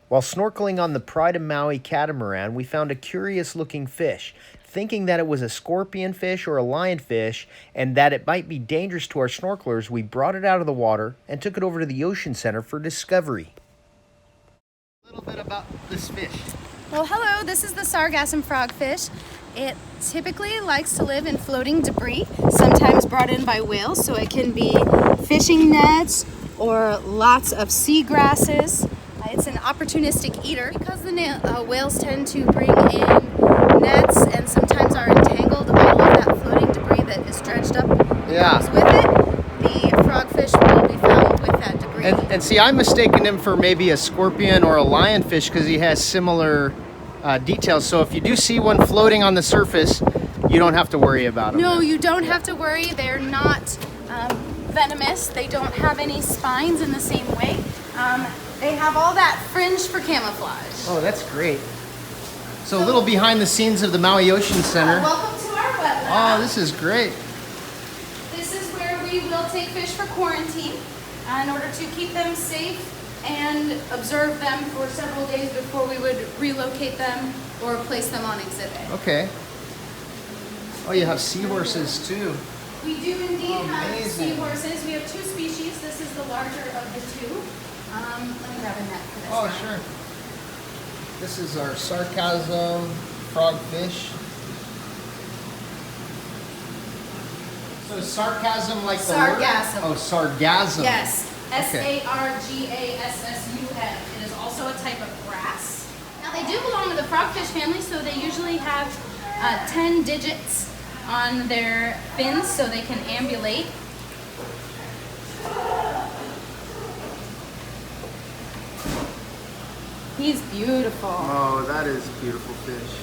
While snorkeling on the Pride of Maui catamaran, we found a curious looking fish. Thinking that it was a scorpion fish or a lionfish and that it might be dangerous to our snorkelers, we brought it out of the water and took it over to the Ocean Center for discovery. A little bit about this fish. Well, hello, this is the Sargassum frogfish. It typically likes to live in floating debris, sometimes brought in by whales, so it can be fishing nets or lots of seagrasses. It's an opportunistic eater. Because the whales tend to bring in nets and sometimes are entangled, all of that floating debris that is dredged up comes with it. The frogfish will be found with that debris. And see, I'm mistaking him for maybe a scorpion or a lionfish because he has similar details. So if you do see one floating on the surface, you don't have to worry about them. No, you don't have to worry. They're not venomous. They don't have any spines in the same way. They have all that fringe for camouflage. Oh, that's great. So a little behind the scenes of the Maui Ocean Center. Welcome to our web lab. Oh, this is great. This is where we will take fish for quarantine in order to keep them safe and observe them for several days before we would relocate them or place them on exhibit. Okay. Oh, you have seahorses too. We do indeed have amazing. seahorses. We have two species. This is the larger of the two. Let me grab a net for this. Oh, guy. sure. This is our Sargassum frogfish. So sarcasm like the word? Sargassum. Oh, sargassum. Yes. Okay. Sargassum. It is also a type of grass. Now they do belong to the frogfish family, so they usually have 10 digits on their fins so they can ambulate. He's beautiful. Oh, that is a beautiful fish.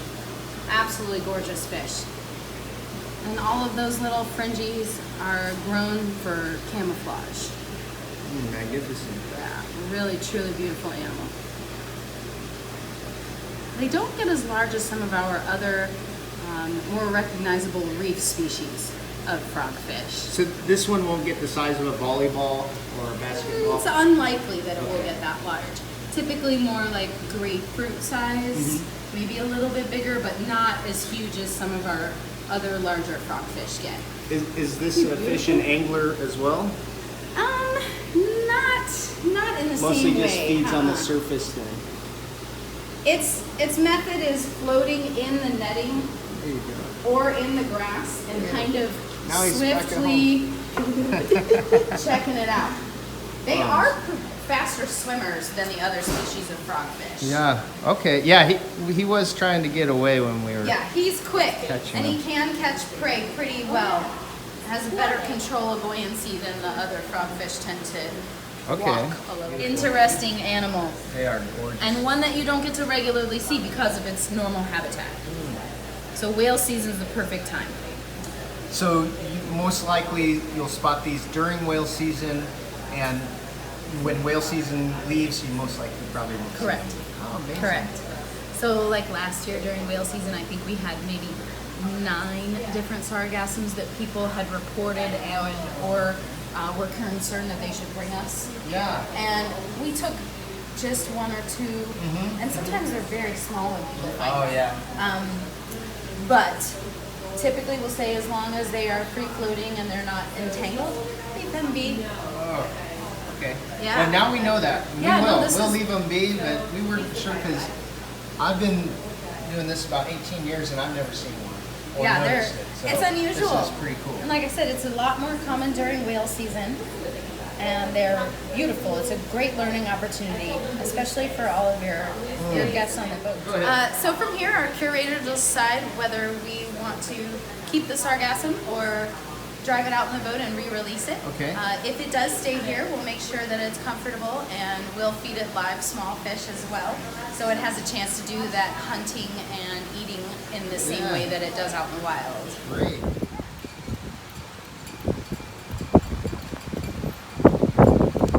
Absolutely gorgeous fish. And all of those little fringes are grown for camouflage. Magnificent. Yeah, really, truly beautiful animal. They don't get as large as some of our other more recognizable reef species of frogfish. So this one won't get the size of a volleyball or a basketball? It's unlikely that it will get that large. Typically more like grapefruit size, maybe a little bit bigger, but not as huge as some of our other larger frogfish get. Is this a fish and angler as well? Not in the Mostly same way. just feeds on the surface then. Its method is floating in the netting There you go. or in the grass and kind of Now he's back at swiftly checking it out. They are faster swimmers than the other species of frogfish. Yeah. Okay. Yeah. He was trying to get away when we were. Yeah, he's quick Catching and he them. can catch prey pretty well. Has a better control of buoyancy than the other frogfish tend to Okay. walk a little. Interesting animal. They are gorgeous. And one that you don't get to regularly see because of its normal habitat. So whale season is the perfect time. So most likely you'll spot these during whale season, and when whale season leaves, you most likely probably won't see Correct. them. Oh, amazing. Correct. So like last year during whale season, I think we had maybe 9 different sargassums that people had reported or were concerned that they should bring us. Yeah. And we took just 1 or 2, and sometimes they're very small when people find Oh them. yeah. But typically we'll say as long as they are free floating and they're not entangled, leave them be. Oh. Okay. Yeah. Well, now we know that. We Yeah, no, will. this We'll is- leave them be, but we weren't sure because I've been doing this about 18 years and I've never seen one. Or Yeah, noticed it. So it's unusual. This is pretty cool. And like I said, it's a lot more common during whale season. And they're beautiful. It's a great learning opportunity, especially for all of your guests on the boat. Go ahead. So from here, our curator will decide whether we want to keep the sargassum or drive it out in the boat and re-release it. Okay. If it does stay here, we'll make sure that it's comfortable and we'll feed it live small fish as well. So it has a chance to do that hunting and eating in the same Yeah. way that it does out in the wild. Great.